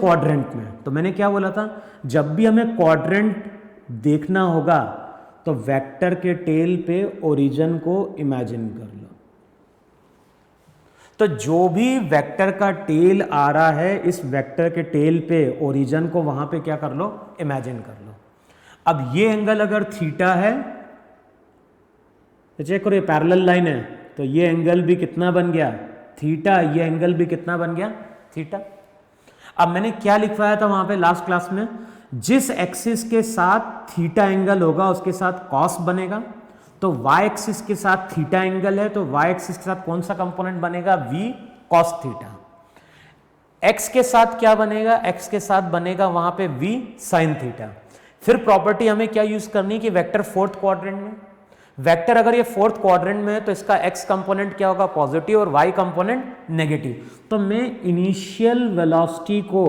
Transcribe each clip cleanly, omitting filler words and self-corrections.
Quadrant में। तो मैंने क्या बोला था, जब भी हमें क्वाड्रेंट देखना होगा तो वेक्टर के टेल पे ओरिजिन को इमेजिन कर लो। तो जो भी वेक्टर का टेल आ रहा है, इस वेक्टर के टेल पे ओरिजिन को वहां पे क्या कर लो, इमेजिन कर लो। अब ये एंगल अगर थीटा है तो चेक करो, ये पैरेलल लाइन है, तो ये एंगल भी कितना बन गया, थीटा। ये एंगल भी कितना बन गया, थीटा। अब मैंने क्या लिखवाया था वहां पे लास्ट क्लास में, जिस एक्सिस के साथ थीटा एंगल होगा उसके साथ कॉस बनेगा। तो वाई एक्सिस के साथ थीटा एंगल है, तो वाई एक्सिस के साथ कौन सा कंपोनेंट बनेगा, वी कॉस थीटा। एक्स के साथ क्या बनेगा, एक्स के साथ बनेगा वहां पे वी साइन थीटा। फिर प्रॉपर्टी हमें क्या यूज करनी है कि वेक्टर फोर्थ क्वाड्रेंट में, वेक्टर अगर ये फोर्थ क्वाड्रेंट में है तो इसका एक्स कंपोनेंट क्या होगा, पॉजिटिव, और वाई कंपोनेंट नेगेटिव। तो मैं इनिशियल वेलोसिटी को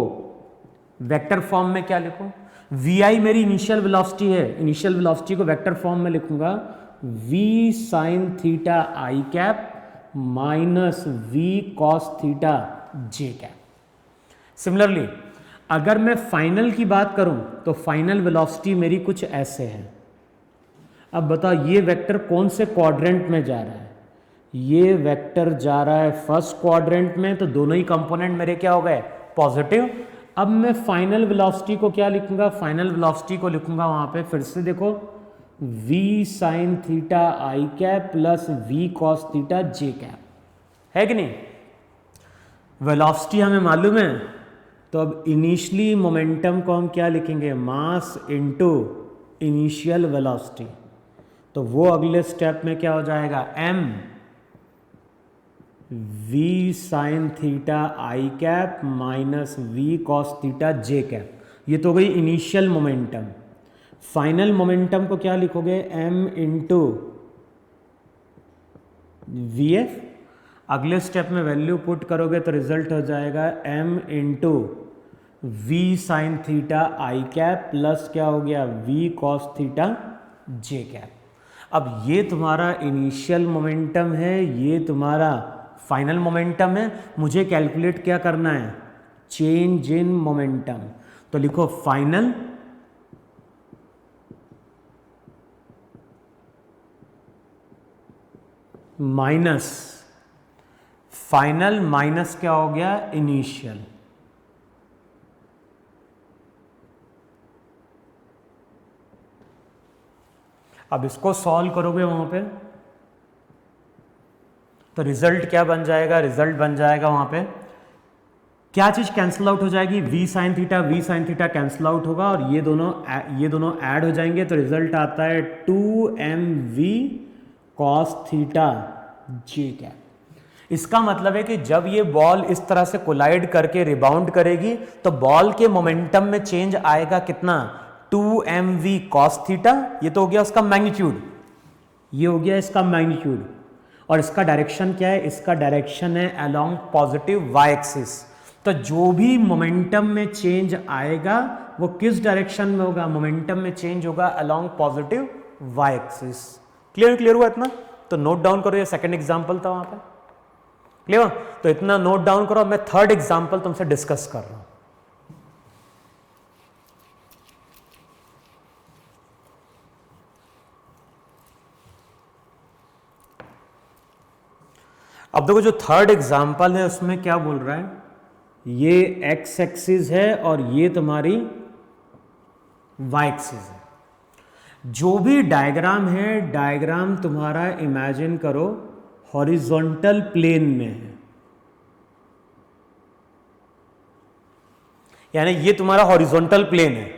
वेक्टर फॉर्म में क्या लिखूं, vi मेरी इनिशियल वेलोसिटी है, इनिशियल वेलोसिटी को वेक्टर फॉर्म में लिखूंगा v साइन थीटा आई cap minus v cos theta जे कैप। सिमिलरली अगर मैं फाइनल की बात करूं तो फाइनल वेलोसिटी मेरी कुछ ऐसे है। अब बताओ ये वेक्टर कौन से क्वाड्रेंट में जा रहा है, ये वेक्टर जा रहा है फर्स्ट क्वाड्रेंट में, तो दोनों ही कंपोनेंट मेरे क्या हो गए, पॉजिटिव। अब मैं फाइनल वेलोसिटी को क्या लिखूंगा, फाइनल वेलोसिटी को लिखूंगा वहां पे फिर से देखो v साइन थीटा आई cap plus v cos theta जे कैप, है कि नहीं। वेलोसिटी हमें मालूम है, तो अब इनिशियली मोमेंटम को हम क्या लिखेंगे, मास इनटू इनिशियल वेलोसिटी। तो वो अगले स्टेप में क्या हो जाएगा, m v साइन थीटा आई cap minus v cos theta जे कैप। ये तो गई इनिशियल मोमेंटम। फाइनल मोमेंटम को क्या लिखोगे, m इंटू वी एफ। अगले स्टेप में वैल्यू पुट करोगे तो रिजल्ट हो जाएगा m into v sine theta आई कैप प्लस क्या हो गया, v कॉस थीटा जे कैप। अब ये तुम्हारा इनिशियल मोमेंटम है, ये तुम्हारा फाइनल मोमेंटम है। मुझे कैलकुलेट क्या करना है, चेंज इन मोमेंटम। तो लिखो फाइनल माइनस, फाइनल माइनस क्या हो गया, इनिशियल। अब इसको सॉल्व करोगे वहां पे तो रिजल्ट क्या बन जाएगा, रिजल्ट बन जाएगा वहां पे क्या चीज कैंसिल आउट हो जाएगी, v sine theta cancel out होगा और ये दोनों ऐड हो जाएंगे। तो रिजल्ट आता है 2mv कॉस थीटा जे कैप। इसका मतलब है कि जब ये बॉल इस तरह से कोलाइड करके रिबाउंड करेगी तो बॉल के मोमेंटम में चेंज आएगा कितना, 2mv कॉस थीटा। ये तो हो गया उसका मैग्नीट्यूड, ये हो गया इसका मैग्नीट्यूड। और इसका डायरेक्शन क्या है, इसका डायरेक्शन है अलोंग पॉजिटिव वाई एक्सिस। तो जो भी मोमेंटम में चेंज आएगा वो किस डायरेक्शन में होगा, मोमेंटम में चेंज होगा along positive y axis. Clear हुआ इतना, तो नोट डाउन करो, ये सेकंड एग्जांपल था वहां पे, क्लियर। तो इतना नोट डाउन करो, मैं थर्ड एग्जांपल तुमसे डिस्कस कर रहा हूं। अब देखो जो थर्ड एग्जाम्पल है उसमें क्या बोल रहा है, ये एक्स एक्सिस है और ये तुम्हारी वाई एक्सिस है। जो भी डायग्राम है, डायग्राम तुम्हारा इमेजिन करो हॉरिजॉन्टल प्लेन में है, यानी ये तुम्हारा हॉरिजॉन्टल प्लेन है।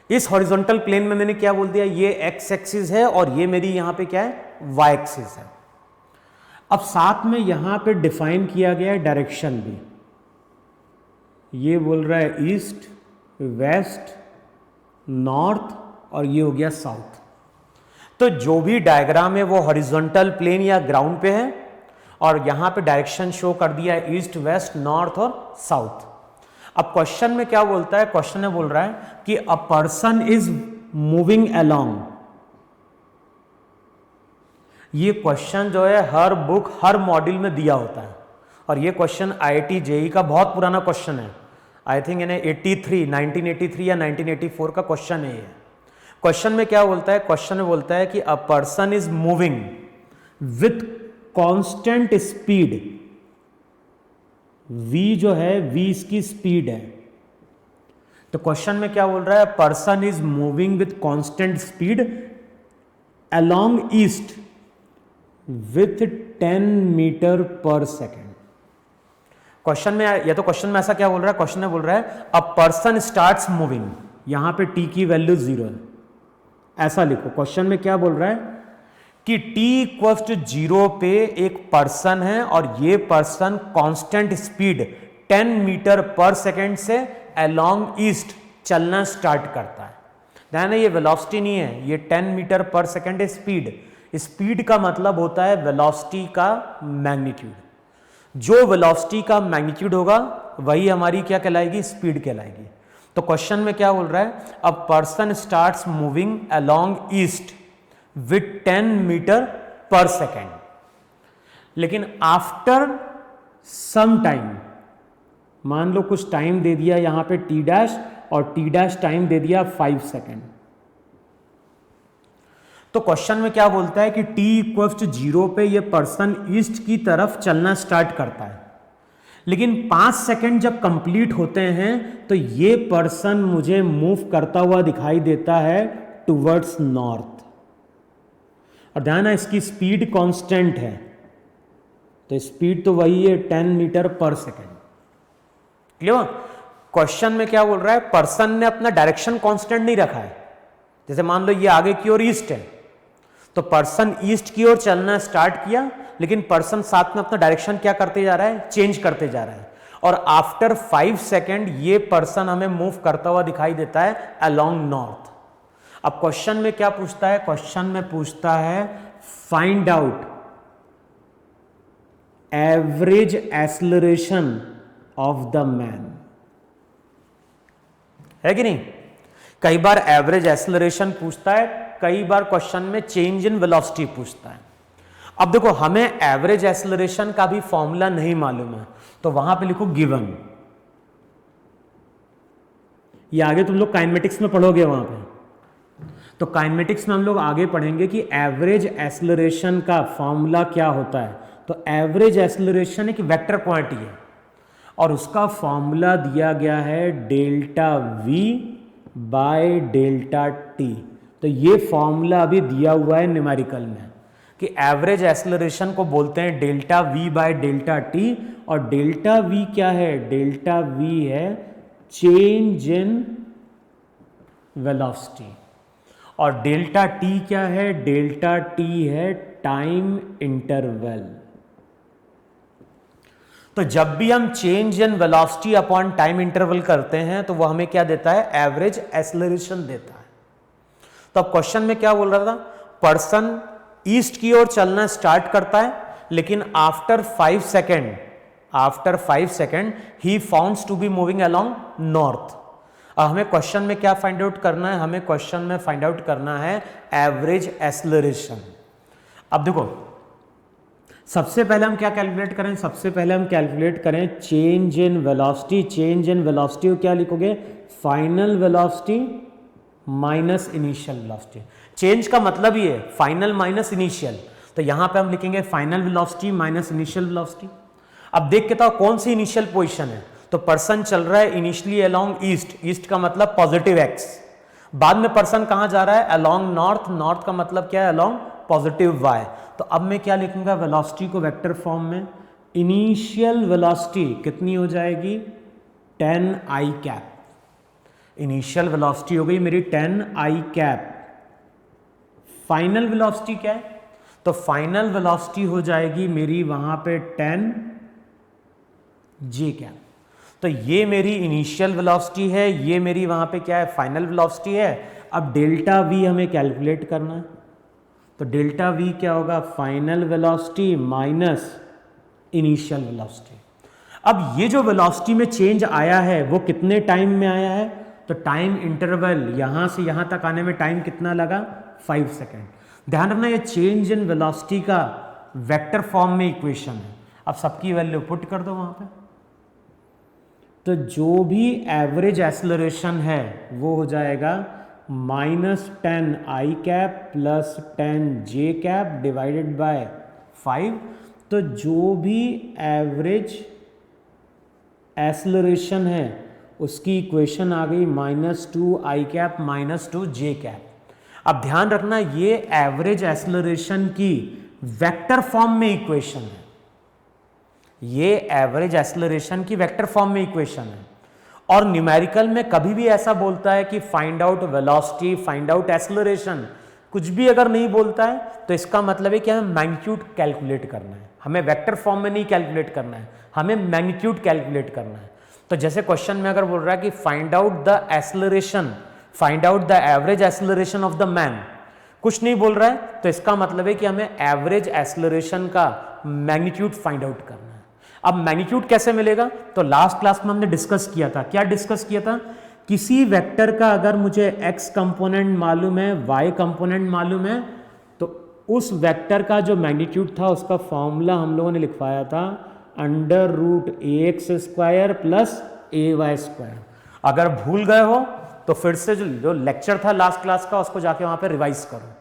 इस हॉरिजॉन्टल प्लेन में मैंने क्या बोल दिया, ये एक्स एक्सिस है और ये मेरी यहां पे क्या है, वाई एक्सिस है। अब साथ में यहां पे डिफाइन किया गया है डायरेक्शन भी, ये बोल रहा है ईस्ट, वेस्ट, नॉर्थ और ये हो गया साउथ। तो जो भी डायग्राम है वो हॉरिजॉन्टल प्लेन या ग्राउंड पे है और यहां पे डायरेक्शन शो कर दिया है ईस्ट, वेस्ट, नॉर्थ और साउथ। अब क्वेश्चन में क्या बोलता है, क्वेश्चन में बोल रहा है कि a person is moving along. ये क्वेश्चन जो है हर हर मॉड्यूल में दिया होता है और ये क्वेश्चन IIT JEE का बहुत पुराना क्वेश्चन है। आई थिंक इन्हें 83 1983 या 1984 का क्वेश्चन है ये। क्वेश्चन में क्या बोलता है, क्वेश्चन में बोलता है कि a person is moving with constant speed, v जो है v इसकी स्पीड है। तो क्वेश्चन में क्या बोल रहा है, person is moving with constant speed along east with 10 metre per second. Question में या तो क्वेश्चन में ऐसा क्या बोल रहा है, क्वेश्चन में बोल रहा है अ पर्सन स्टार्ट्स मूविंग, यहां पे t की वैल्यू 0 है, ऐसा लिखो। क्वेश्चन में क्या बोल रहा है कि t इक्वल्स टू 0 पे एक पर्सन है और ये person constant speed 10 metre per second से अलोंग ईस्ट चलना स्टार्ट करता है। ध्यान है, ये वेलोसिटी नहीं है, ये 10 मीटर पर सेकेंड है स्पीड। स्पीड का मतलब होता है वेलोसिटी का मैग्नीट्यूड। जो वेलोसिटी का मैग्नीट्यूड होगा वही हमारी क्या कहलाएगी, स्पीड कहलाएगी। तो क्वेश्चन में क्या बोल रहा है, a person starts moving along east with 10 metre per second, लेकिन आफ्टर सम टाइम, मान लो कुछ टाइम दे दिया यहां पे टी डैश और टी डैश टाइम दे दिया 5 सेकेंड। तो क्वेश्चन में क्या बोलता है कि t इक्वल्स टू 0 पे ये पर्सन ईस्ट की तरफ चलना स्टार्ट करता है, लेकिन 5 सेकेंड जब कंप्लीट होते हैं तो ये पर्सन मुझे मूव करता हुआ दिखाई देता है टुवर्ड्स नॉर्थ। और ध्यान है इसकी स्पीड कांस्टेंट है, तो स्पीड तो वही है 10 metre per second. Clear? Question में क्या बोल रहा है, पर्सन ने अपना डायरेक्शन कांस्टेंट नहीं रखा है। जैसे मान लो ये आगे की ओर ईस्ट है, तो पर्सन ईस्ट की ओर चलना स्टार्ट किया, लेकिन पर्सन साथ में अपना डायरेक्शन क्या करते जा रहा है, चेंज करते जा रहा है। और आफ्टर 5 सेकेंड ये पर्सन हमें मूव करता हुआ दिखाई देता है अलोंग नॉर्थ। अब क्वेश्चन में क्या पूछता है, क्वेश्चन में पूछता है find out average acceleration of the man, है कि नहीं? कई बार एवरेज एक्सेलरेशन पूछता है, कई बार क्वेश्चन में चेंज इन वेलोसिटी पूछता है। अब देखो हमें एवरेज एक्सेलरेशन का भी फॉर्मूला नहीं मालूम है, तो वहां पे लिखो गिवन। ये आगे तुम लोग काइनेमेटिक्स में पढ़ोगे वहां पे, तो काइनेमेटिक्स में हम लोग आगे पढ़ेंगे कि एवरेज एक्सेलरेशन का फॉर्मूला क्या होता है। तो एवरेज एक्सेलरेशन एक वेक्टर क्वांटिटी है और उसका फॉर्मूला दिया गया है delta we by delta T. तो ये फॉर्मूला अभी दिया हुआ है न्यूमेरिकल में कि एवरेज एक्सेलरेशन को बोलते हैं delta we by delta T. और डेल्टा वी क्या है, डेल्टा वी है चेंज इन वेलोसिटी, और डेल्टा टी क्या है, डेल्टा टी है टाइम इंटरवल। तो जब भी हम change in velocity upon time interval करते हैं तो वो हमें क्या देता है, एवरेज एक्सेलरेशन देता है। तो अब क्वेश्चन में क्या बोल रहा था, पर्सन ईस्ट की ओर चलना स्टार्ट करता है, लेकिन after 5 second he founds to be moving along north. अब हमें क्वेश्चन में क्या फाइंड आउट करना है, हमें क्वेश्चन में फाइंड आउट करना है एवरेज एक्सेलरेशन। अब देखो सबसे पहले हम क्या कैलकुलेट करें, सबसे पहले हम कैलकुलेट करें change in velocity. Change in velocity को क्या लिखोगे, final velocity minus initial velocity. Change का मतलब ही है फाइनल माइनस इनिशियल, तो यहां पे हम लिखेंगे final velocity minus initial velocity. अब देख के तो कौन सी इनिशियल पोजीशन है, तो पर्सन चल रहा है इनिशियली अलोंग ईस्ट, ईस्ट का मतलब पॉजिटिव एक्स। बाद में पर्सन कहां जा रहा है, अलोंग नॉर्थ, नॉर्थ का मतलब क्या है, अलोंग पॉजिटिव वाई। तो अब मैं क्या लिखूंगा, वेलोसिटी को वेक्टर फॉर्म में, इनिशियल वेलोसिटी कितनी हो जाएगी 10 आई कैप। इनिशियल वेलोसिटी हो गई मेरी 10 आई कैप। फाइनल वेलोसिटी क्या है, तो फाइनल वेलोसिटी हो जाएगी मेरी वहां पे 10 जे कैप। तो ये मेरी इनिशियल वेलोसिटी है, ये मेरी वहां पे क्या है, फाइनल वेलोसिटी है। अब डेल्टा वी हमें कैलकुलेट करना है, तो डेल्टा वी क्या होगा, final velocity minus initial velocity. अब ये जो वेलोसिटी में चेंज आया है वो कितने टाइम में आया है, तो टाइम इंटरवल यहां से यहां तक आने में टाइम कितना लगा, 5 सेकेंड। ध्यान रखना ये चेंज इन वेलोसिटी का वेक्टर फॉर्म में इक्वेशन है। अब सबकी वैल्यू पुट कर दो वहां पे, तो जो भी एवरेज एक्सेलरेशन है वो हो जाएगा -10i cap plus 10j cap divided by 5। तो जो भी एवरेज एक्सेलरेशन है उसकी इक्वेशन आ गई -2i कैप -2j कैप। अब ध्यान रखना ये एवरेज एक्सेलरेशन की वेक्टर फॉर्म में इक्वेशन है, ये एवरेज एक्सेलरेशन की वेक्टर फॉर्म में इक्वेशन है। और न्यूमेरिकल में कभी भी ऐसा बोलता है कि find out velocity, find out acceleration, कुछ भी अगर नहीं बोलता है तो इसका मतलब है कि हमें मैग्नीट्यूड कैलकुलेट करना है, हमें वेक्टर फॉर्म में नहीं कैलकुलेट करना है, हमें मैग्नीट्यूड कैलकुलेट करना है। तो जैसे क्वेश्चन में अगर बोल रहा है कि find out the acceleration, find out the average acceleration of the man, कुछ नहीं बोल रहा है तो इसका मतलब है कि हमें एवरेज एक्सेलरेशन का मैग्नीट्यूड फाइंड आउट करना है। अब मैग्नीट्यूड कैसे मिलेगा? तो लास्ट क्लास में हमने डिस्कस किया था, क्या डिस्कस किया था? किसी वेक्टर का अगर मुझे x कंपोनेंट मालूम है, y कंपोनेंट मालूम है, तो उस वेक्टर का जो मैग्नीट्यूड था उसका फॉर्मूला हम लोगों ने लिखवाया था √ax² प्लस ay²। अगर भूल गए हो तो फिर से जो लेक्चर था लास्ट क्लास का उसको जाके वहां पे रिवाइज करो।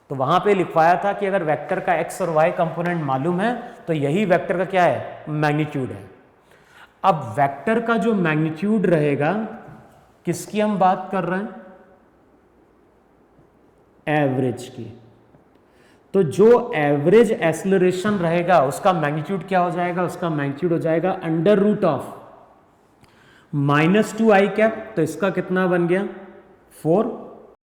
तो वहां पे लिखवाया था कि अगर वेक्टर का x और y कंपोनेंट मालूम है तो यही वेक्टर का क्या है? मैग्नीट्यूड है। अब वेक्टर का जो मैग्नीट्यूड रहेगा, किसकी हम बात कर रहे हैं? एवरेज की। तो जो एवरेज एक्सेलरेशन रहेगा उसका मैग्नीट्यूड क्या हो जाएगा? उसका मैग्नीट्यूड हो जाएगा √(-2i कैप), तो इसका कितना बन गया? 4